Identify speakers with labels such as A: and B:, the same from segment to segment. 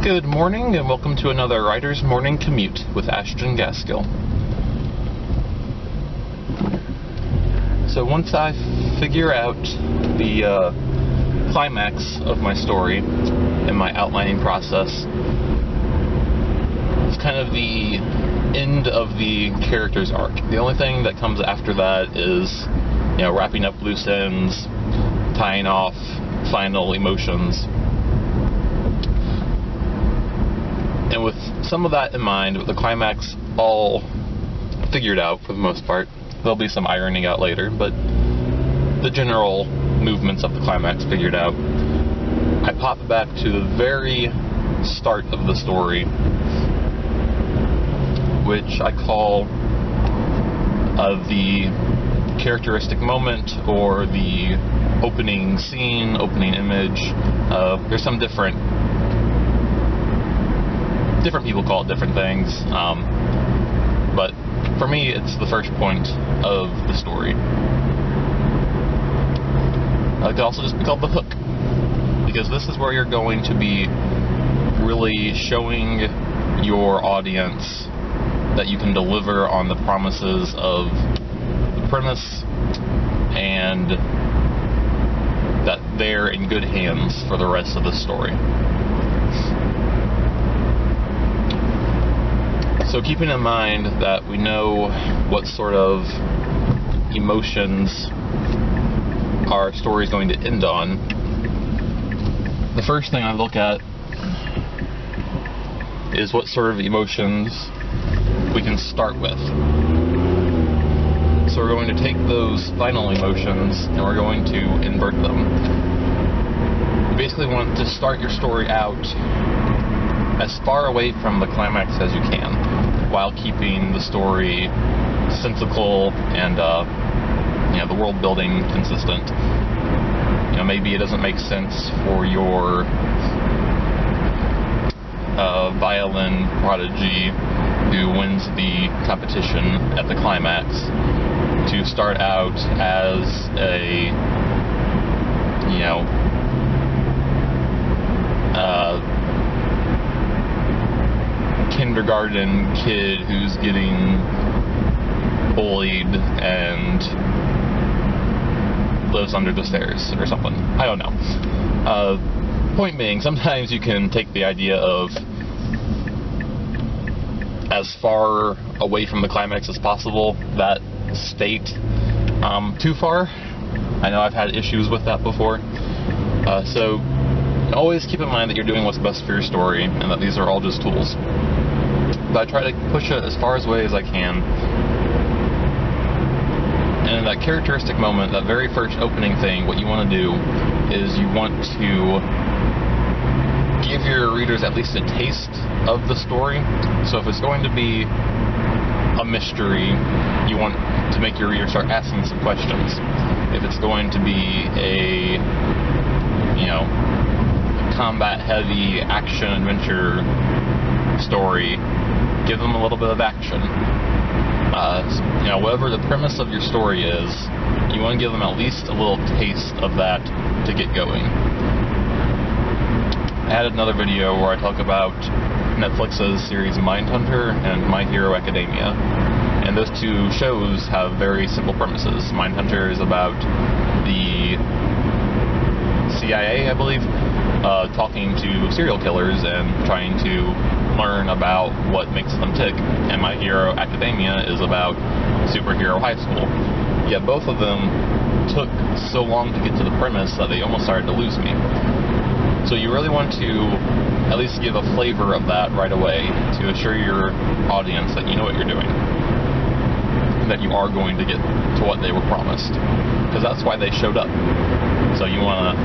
A: Good morning, and welcome to another Writer's Morning Commute with Ashton Gaskill. So once I figure out the climax of my story and my outlining process, it's kind of the end of the character's arc. The only thing that comes after that is, wrapping up loose ends, tying off final emotions. And with some of that in mind, with the climax all figured out for the most part, there'll be some ironing out later, but the general movements of the climax figured out, I pop back to the very start of the story, which I call the characteristic moment, or the opening scene, opening image. There's some different people call it different things, but for me it's the first point of the story. It could also just be called the hook, because this is where you're going to be really showing your audience that you can deliver on the promises of the premise, and that they're in good hands for the rest of the story. So keeping in mind that we know what sort of emotions our story is going to end on, the first thing I look at is what sort of emotions we can start with. So we're going to take those final emotions and we're going to invert them. You basically want to start your story out as far away from the climax as you can, while keeping the story sensical and the world building consistent. Maybe it doesn't make sense for your violin prodigy who wins the competition at the climax to start out as a kindergarten kid who's getting bullied and lives under the stairs or something. I don't know. Point being, sometimes you can take the idea of as far away from the climax as possible, that state, too far. I know I've had issues with that before. So always keep in mind that you're doing what's best for your story, and that these are all just tools. But I try to push it as far away as I can. And in that characteristic moment, that very first opening thing, what you want to do is you want to give your readers at least a taste of the story. So if it's going to be a mystery, you want to make your reader start asking some questions. If it's going to be a combat-heavy action-adventure story, give them a little bit of action. Whatever the premise of your story is, you want to give them at least a little taste of that to get going. I had another video where I talk about Netflix's series Mindhunter and My Hero Academia, and those two shows have very simple premises. Mindhunter is about the CIA, I believe, talking to serial killers and trying to learn about what makes them tick, and My Hero Academia is about superhero high school. Yet both of them took so long to get to the premise that they almost started to lose me. So you really want to at least give a flavor of that right away to assure your audience that you know what you're doing, that you are going to get to what they were promised, because that's why they showed up. So you want to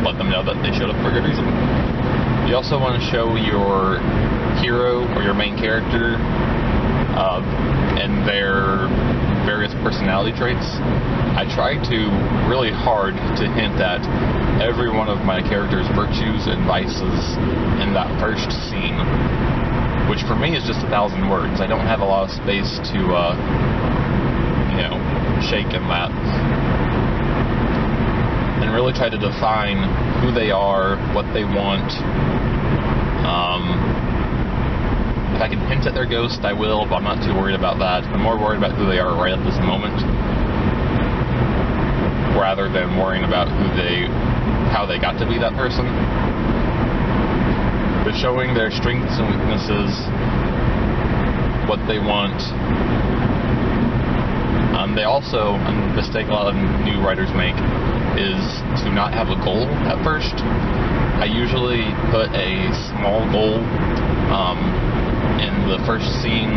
A: let them know that they showed up for a good reason. You also want to show your hero or your main character and their various personality traits. I try to really hard to hint at every one of my character's virtues and vices in that first scene, which for me is just 1,000 words. I don't have a lot of space to shake in that. And really try to define who they are, what they want, If I can hint at their ghost, I will, but I'm not too worried about that. I'm more worried about who they are right at this moment, rather than worrying about how they got to be that person. But showing their strengths and weaknesses, what they want. They also, a mistake a lot of new writers make, is to not have a goal at first. I usually put a small goal in the first scene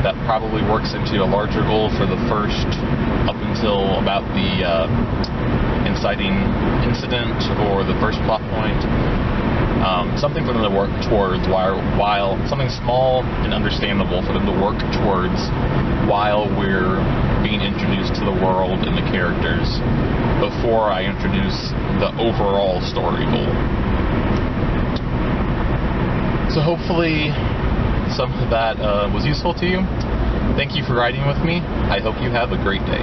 A: that probably works into a larger goal for the first, up until about the inciting incident or the first plot point. Something for them to work towards while something small and understandable for them to work towards while we're being introduced to the world and the characters before I introduce the overall story goal. So hopefully some of that was useful to you. Thank you for riding with me. I hope you have a great day.